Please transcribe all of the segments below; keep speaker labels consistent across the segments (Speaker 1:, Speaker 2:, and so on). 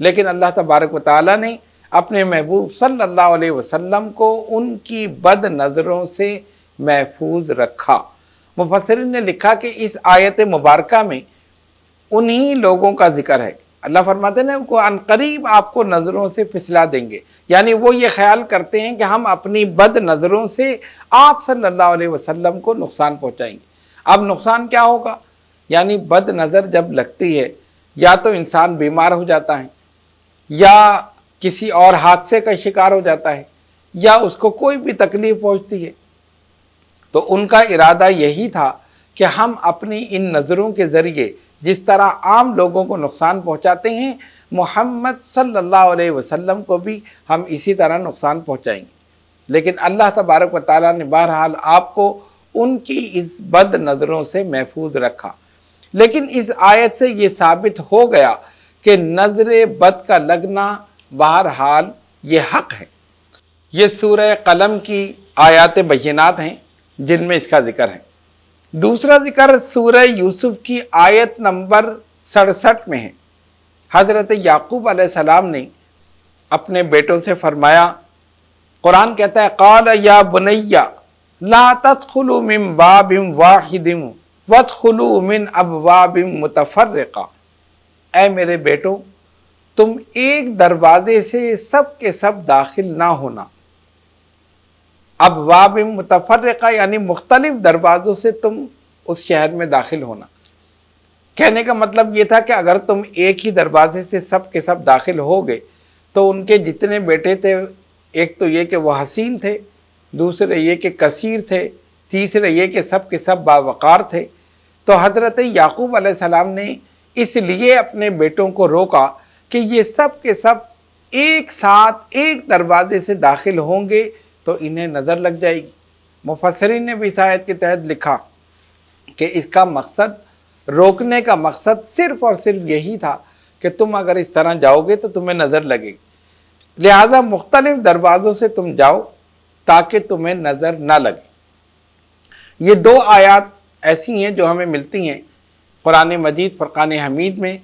Speaker 1: لیکن اللہ تبارک و تعالیٰ نے اپنے محبوب صلی اللہ علیہ وسلم کو ان کی بد نظروں سے محفوظ رکھا۔ مفسرین نے لکھا کہ اس آیت مبارکہ میں انہی لوگوں کا ذکر ہے۔ اللہ فرماتے ہیں کہ عن قریب آپ کو نظروں سے پھسلا دیں گے، یعنی وہ یہ خیال کرتے ہیں کہ ہم اپنی بد نظروں سے آپ صلی اللہ علیہ وسلم کو نقصان پہنچائیں گے۔ اب نقصان کیا ہوگا؟ یعنی بد نظر جب لگتی ہے یا تو انسان بیمار ہو جاتا ہے، یا کسی اور حادثے کا شکار ہو جاتا ہے، یا اس کو کوئی بھی تکلیف پہنچتی ہے۔ تو ان کا ارادہ یہی تھا کہ ہم اپنی ان نظروں کے ذریعے جس طرح عام لوگوں کو نقصان پہنچاتے ہیں، محمد صلی اللہ علیہ وسلم کو بھی ہم اسی طرح نقصان پہنچائیں گے۔ لیکن اللہ تبارک و تعالیٰ نے بہرحال آپ کو ان کی اس بد نظروں سے محفوظ رکھا۔ لیکن اس آیت سے یہ ثابت ہو گیا کہ نظر بد کا لگنا بہرحال یہ حق ہے۔ یہ سورہ قلم کی آیات بینات ہیں جن میں اس کا ذکر ہے۔ دوسرا ذکر سورہ یوسف کی آیت نمبر 67 میں ہے۔ حضرت یعقوب علیہ السلام نے اپنے بیٹوں سے فرمایا، قرآن کہتا ہے قال یا بنی لا تدخلوا من باب واحد وادخلوا من ابواب متفرقہ، اے میرے بیٹوں تم ایک دروازے سے سب کے سب داخل نہ ہونا۔ ابواب متفرقہ یعنی مختلف دروازوں سے تم اس شہر میں داخل ہونا۔ کہنے کا مطلب یہ تھا کہ اگر تم ایک ہی دروازے سے سب کے سب داخل ہو گئے تو ان کے جتنے بیٹے تھے، ایک تو یہ کہ وہ حسین تھے، دوسرے یہ کہ کثیر تھے، تیسرے یہ کہ سب کے سب باوقار تھے۔ تو حضرت یعقوب علیہ السلام نے اس لیے اپنے بیٹوں کو روکا کہ یہ سب کے سب ایک ساتھ ایک دروازے سے داخل ہوں گے تو انہیں نظر لگ جائے گی۔ مفسرین نے بھی اس آیت کے تحت لکھا کہ اس کا مقصد، روکنے کا مقصد صرف اور صرف یہی تھا کہ تم اگر اس طرح جاؤ گے تو تمہیں نظر لگے گی، لہذا مختلف دروازوں سے تم جاؤ تاکہ تمہیں نظر نہ لگے۔ یہ دو آیات ایسی ہیں جو ہمیں ملتی ہیں قرآن مجید فرقان حمید میں،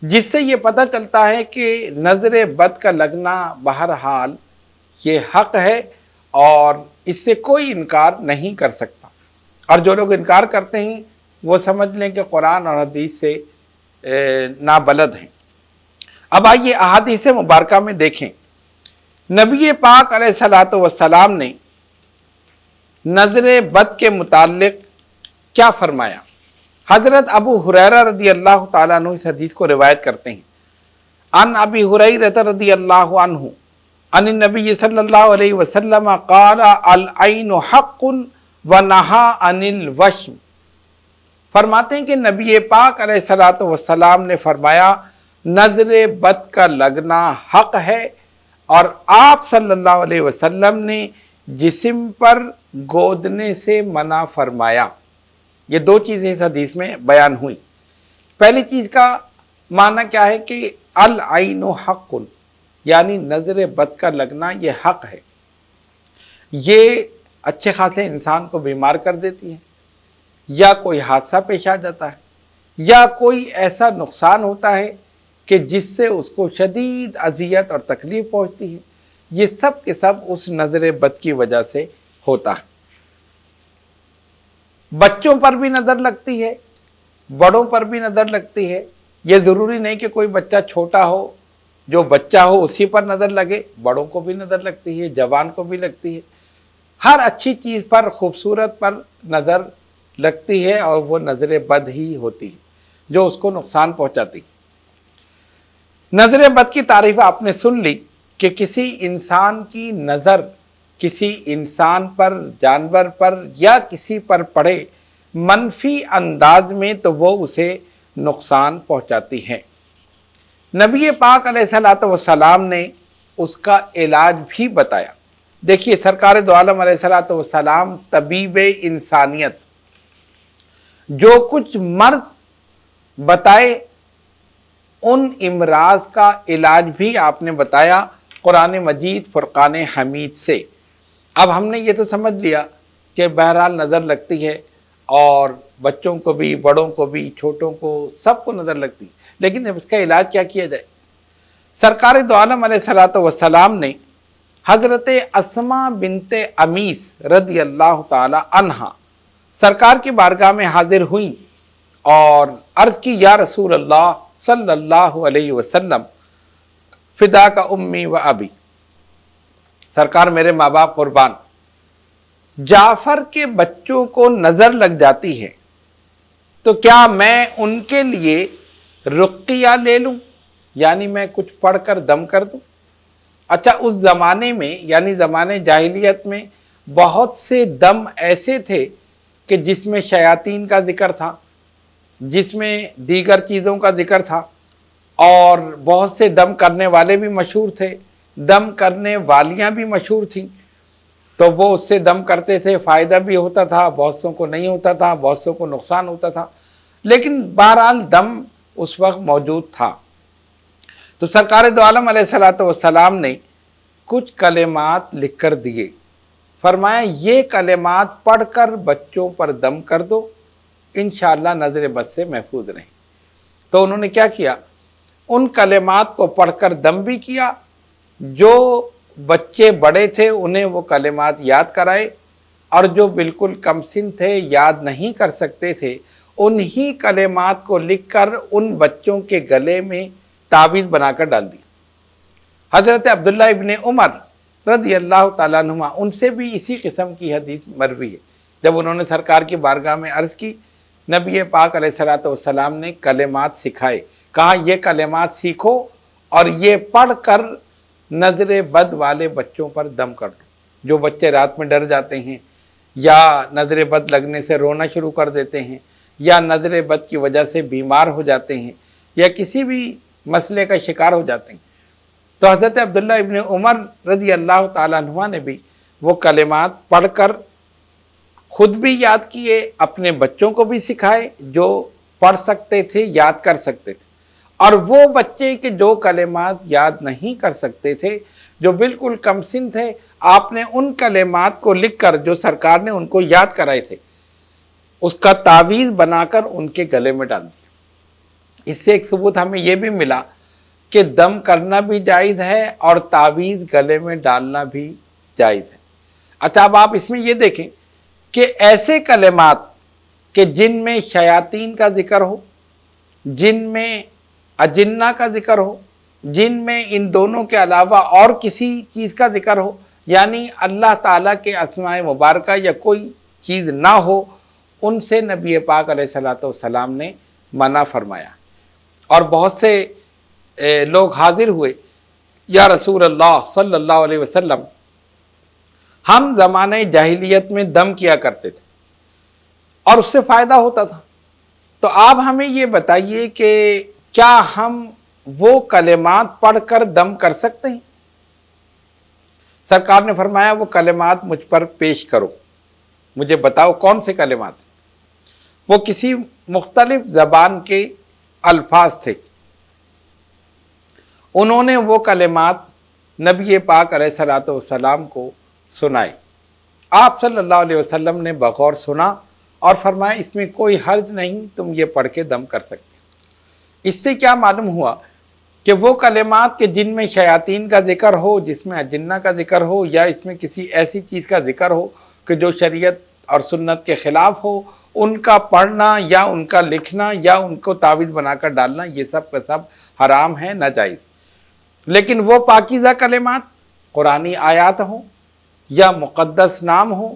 Speaker 1: جس سے یہ پتہ چلتا ہے کہ نظر بد کا لگنا بہرحال یہ حق ہے اور اس سے کوئی انکار نہیں کر سکتا، اور جو لوگ انکار کرتے ہیں وہ سمجھ لیں کہ قرآن اور حدیث سے نابلد ہیں۔ اب آئیے احادیث مبارکہ میں دیکھیں نبی پاک علیہ الصلوۃ والسلام نے نظر بد کے متعلق کیا فرمایا۔ حضرت ابو ہریرہ رضی اللہ تعالیٰ عنہ اس حدیث کو روایت کرتے ہیں، عن ابی ہریرہ رضی اللہ عنہ عن النبی صلی اللہ علیہ وسلم قال العین حق ونہا عن الوشم۔ فرماتے ہیں کہ نبی پاک علیہ الصلوۃ والسلام نے فرمایا نظر بد کا لگنا حق ہے، اور آپ صلی اللہ علیہ وسلم نے جسم پر گودنے سے منع فرمایا۔ یہ دو چیزیں اس حدیث میں بیان ہوئی۔ پہلی چیز کا معنی کیا ہے کہ العین حق، یعنی نظر بد کا لگنا یہ حق ہے، یہ اچھے خاصے انسان کو بیمار کر دیتی ہے، یا کوئی حادثہ پیش آ جاتا ہے، یا کوئی ایسا نقصان ہوتا ہے کہ جس سے اس کو شدید اذیت اور تکلیف پہنچتی ہے، یہ سب کے سب اس نظر بد کی وجہ سے ہوتا ہے۔ بچوں پر بھی نظر لگتی ہے، بڑوں پر بھی نظر لگتی ہے۔ یہ ضروری نہیں کہ کوئی بچہ چھوٹا ہو، جو بچہ ہو اسی پر نظر لگے، بڑوں کو بھی نظر لگتی ہے، جوان کو بھی لگتی ہے۔ ہر اچھی چیز پر، خوبصورت پر نظر لگتی ہے، اور وہ نظر بد ہی ہوتی ہے جو اس کو نقصان پہنچاتی۔ نظر بد کی تعریف آپ نے سن لی کہ کسی انسان کی نظر کسی انسان پر، جانور پر یا کسی پر پڑے منفی انداز میں تو وہ اسے نقصان پہنچاتی ہے۔ نبی پاک علیہ الصلوۃ والسلام نے اس کا علاج بھی بتایا۔ دیکھیے سرکار دو عالم علیہ الصلوۃ والسلام طبیب انسانیت، جو کچھ مرض بتائے ان امراض کا علاج بھی آپ نے بتایا قرآن مجید فرقان حمید سے۔ اب ہم نے یہ تو سمجھ لیا کہ بہرحال نظر لگتی ہے، اور بچوں کو بھی، بڑوں کو بھی، چھوٹوں کو، سب کو نظر لگتی ہے، لیکن اب اس کا علاج کیا کیا جائے؟ سرکار دو عالم علیہ الصلوۃ والسلام نے حضرت اسما بنت امیس رضی اللہ تعالی عنہا سرکار کی بارگاہ میں حاضر ہوئیں اور عرض کی، یا رسول اللہ صلی اللہ علیہ وسلم، فدا کا امی و ابی، سرکار میرے ماں باپ قربان، جعفر کے بچوں کو نظر لگ جاتی ہے تو کیا میں ان کے لیے رقیہ لے لوں، یعنی میں کچھ پڑھ کر دم کر دوں؟ اچھا، اس زمانے میں یعنی زمانے جاہلیت میں بہت سے دم ایسے تھے کہ جس میں شیاطین کا ذکر تھا، جس میں دیگر چیزوں کا ذکر تھا، اور بہت سے دم کرنے والے بھی مشہور تھے، دم کرنے والیاں بھی مشہور تھیں، تو وہ اس سے دم کرتے تھے، فائدہ بھی ہوتا تھا، بہت سوں کو نہیں ہوتا تھا، بہت سوں کو نقصان ہوتا تھا، لیکن بہرحال دم اس وقت موجود تھا۔ تو سرکار دو عالم علیہ الصلوۃ والسلام نے کچھ کلمات لکھ کر دیے، فرمایا یہ کلمات پڑھ کر بچوں پر دم کر دو، انشاءاللہ نظر بد سے محفوظ رہیں۔ تو انہوں نے کیا کیا، ان کلمات کو پڑھ کر دم بھی کیا، جو بچے بڑے تھے انہیں وہ کلمات یاد کرائے، اور جو بالکل کم سن تھے، یاد نہیں کر سکتے تھے، انہی کلمات کو لکھ کر ان بچوں کے گلے میں تعویذ بنا کر ڈال دی۔ حضرت عبداللہ ابن عمر رضی اللہ تعالیٰ عنہما، ان سے بھی اسی قسم کی حدیث مروی ہے، جب انہوں نے سرکار کی بارگاہ میں عرض کی، نبی پاک علیہ الصلوۃ والسلام نے کلمات سکھائے، کہا یہ کلمات سیکھو اور یہ پڑھ کر نظر بد والے بچوں پر دم کر دو۔ جو بچے رات میں ڈر جاتے ہیں، یا نظر بد لگنے سے رونا شروع کر دیتے ہیں، یا نظر بد کی وجہ سے بیمار ہو جاتے ہیں، یا کسی بھی مسئلے کا شکار ہو جاتے ہیں، تو حضرت عبداللہ ابن عمر رضی اللہ تعالیٰ عنہ نے بھی وہ کلمات پڑھ کر خود بھی یاد کیے، اپنے بچوں کو بھی سکھائے جو پڑھ سکتے تھے، یاد کر سکتے تھے، اور وہ بچے کہ جو کلمات یاد نہیں کر سکتے تھے، جو بالکل کم سن تھے، آپ نے ان کلمات کو لکھ کر جو سرکار نے ان کو یاد کرائے تھے، اس کا تعویذ بنا کر ان کے گلے میں ڈال دیا۔ اس سے ایک ثبوت ہمیں یہ بھی ملا کہ دم کرنا بھی جائز ہے اور تعویذ گلے میں ڈالنا بھی جائز ہے۔ اچھا، اب آپ اس میں یہ دیکھیں کہ ایسے کلمات کہ جن میں شیاطین کا ذکر ہو، جن میں اجنہ کا ذکر ہو، جن میں ان دونوں کے علاوہ اور کسی چیز کا ذکر ہو، یعنی اللہ تعالیٰ کے اسماء مبارکہ یا کوئی چیز نہ ہو، ان سے نبی پاک علیہ الصلوۃ والسلام نے منع فرمایا۔ اور بہت سے لوگ حاضر ہوئے، یا رسول اللہ صلی اللہ علیہ وسلم، ہم زمانے جاہلیت میں دم کیا کرتے تھے اور اس سے فائدہ ہوتا تھا، تو آپ ہمیں یہ بتائیے کہ کیا ہم وہ کلمات پڑھ کر دم کر سکتے ہیں؟ سرکار نے فرمایا وہ کلمات مجھ پر پیش کرو، مجھے بتاؤ کون سے کلمات۔ وہ کسی مختلف زبان کے الفاظ تھے، انہوں نے وہ کلمات نبی پاک علیہ الصلوۃ والسلام کو سنائے۔ آپ صلی اللہ علیہ وسلم نے بغور سنا اور فرمایا اس میں کوئی حرج نہیں، تم یہ پڑھ کے دم کر سکتے۔ اس سے کیا معلوم ہوا کہ وہ کلمات کہ جن میں شیاطین کا ذکر ہو، جس میں اجنہ کا ذکر ہو، یا اس میں کسی ایسی چیز کا ذکر ہو کہ جو شریعت اور سنت کے خلاف ہو، ان کا پڑھنا یا ان کا لکھنا یا ان کو تعویذ بنا کر ڈالنا، یہ سب کا سب حرام ہے، ناجائز۔ لیکن وہ پاکیزہ کلمات، قرآنی آیات ہوں یا مقدس نام ہوں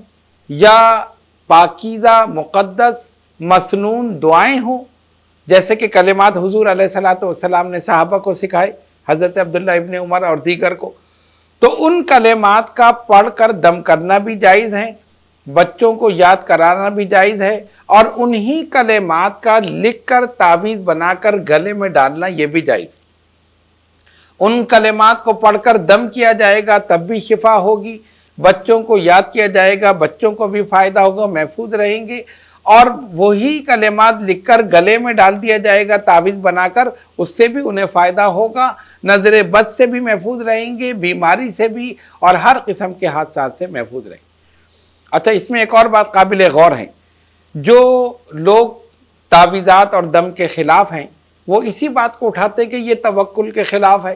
Speaker 1: یا پاکیزہ مقدس مسنون دعائیں ہوں، جیسے کہ کلمات حضور علیہ الصلوۃ والسلام نے صحابہ کو سکھائے، حضرت عبداللہ ابن عمر اور دیگر کو، تو ان کلمات کا پڑھ کر دم کرنا بھی جائز ہے، بچوں کو یاد کرانا بھی جائز ہے، اور انہی کلمات کا لکھ کر تعویذ بنا کر گلے میں ڈالنا یہ بھی جائز ہے۔ ان کلمات کو پڑھ کر دم کیا جائے گا تب بھی شفا ہوگی، بچوں کو یاد کیا جائے گا، بچوں کو بھی فائدہ ہوگا، محفوظ رہیں گے، اور وہی کلمات لکھ کر گلے میں ڈال دیا جائے گا تعویذ بنا کر، اس سے بھی انہیں فائدہ ہوگا، نظر بد سے بھی محفوظ رہیں گے، بیماری سے بھی، اور ہر قسم کے حادثات سے محفوظ رہیں گے۔ اچھا، اس میں ایک اور بات قابل غور ہے، جو لوگ تعویذات اور دم کے خلاف ہیں وہ اسی بات کو اٹھاتے کہ یہ توکل کے خلاف ہے،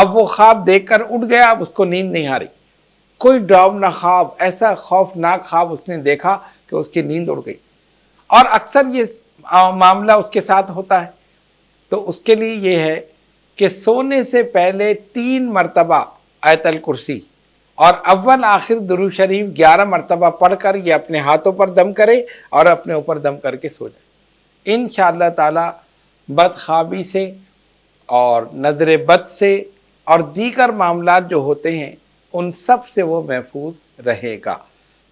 Speaker 1: اب وہ خواب دیکھ کر اٹھ گیا، اب اس کو نیند نہیں آ رہی، کوئی ڈراؤنا خواب، ایسا خوفناک خواب اس نے دیکھا کہ اس کی نیند اڑ گئی۔ اور اکثر یہ معاملہ اس کے ساتھ ہوتا ہے۔ تو اس کے لیے یہ ہے کہ سونے سے پہلے 3 مرتبہ آیت الکرسی اور اول آخر درود شریف 11 مرتبہ پڑھ کر یہ اپنے ہاتھوں پر دم کرے اور اپنے اوپر دم کر کے سو جائے۔ انشاءاللہ تعالی بدخوابی سے اور نظر بد سے اور دیگر معاملات جو ہوتے ہیں ان سب سے وہ محفوظ رہے گا۔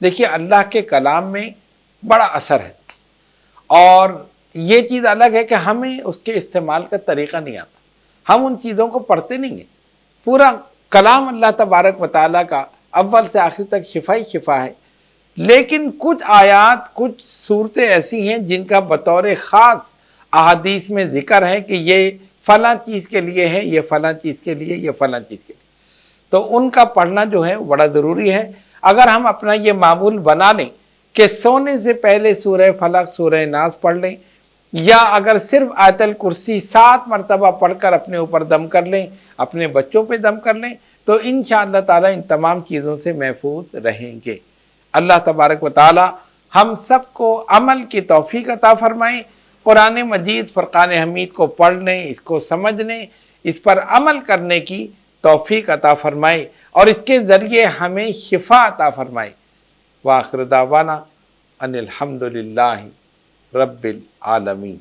Speaker 1: دیکھیے اللہ کے کلام میں بڑا اثر ہے، اور یہ چیز الگ ہے کہ ہمیں اس کے استعمال کا طریقہ نہیں آتا، ہم ان چیزوں کو پڑھتے نہیں ہیں۔ پورا کلام اللہ تبارک و تعالیٰ کا اول سے آخر تک شفا ہی شفا ہے، لیکن کچھ آیات، کچھ صورتیں ایسی ہیں جن کا بطور خاص احادیث میں ذکر ہے کہ یہ فلاں چیز کے لیے ہے، یہ فلاں چیز کے لیے، یہ فلاں چیز کے لیے، تو ان کا پڑھنا جو ہے بڑا ضروری ہے۔ اگر ہم اپنا یہ معمول بنا لیں کہ سونے سے پہلے سورہ فلق، سورہ ناس پڑھ لیں، یا اگر صرف آیت الکرسی 7 مرتبہ پڑھ کر اپنے اوپر دم کر لیں، اپنے بچوں پہ دم کر لیں، تو انشاءاللہ تعالی ان تمام چیزوں سے محفوظ رہیں گے۔ اللہ تبارک و تعالی ہم سب کو عمل کی توفیق عطا فرمائیں، قرآن مجید فرقان حمید کو پڑھنے، اس کو سمجھنے، اس پر عمل کرنے کی توفیق عطا فرمائے، اور اس کے ذریعے ہمیں شفا عطا فرمائے۔ وآخر دعوانا ان الحمدللہ رب العالمین۔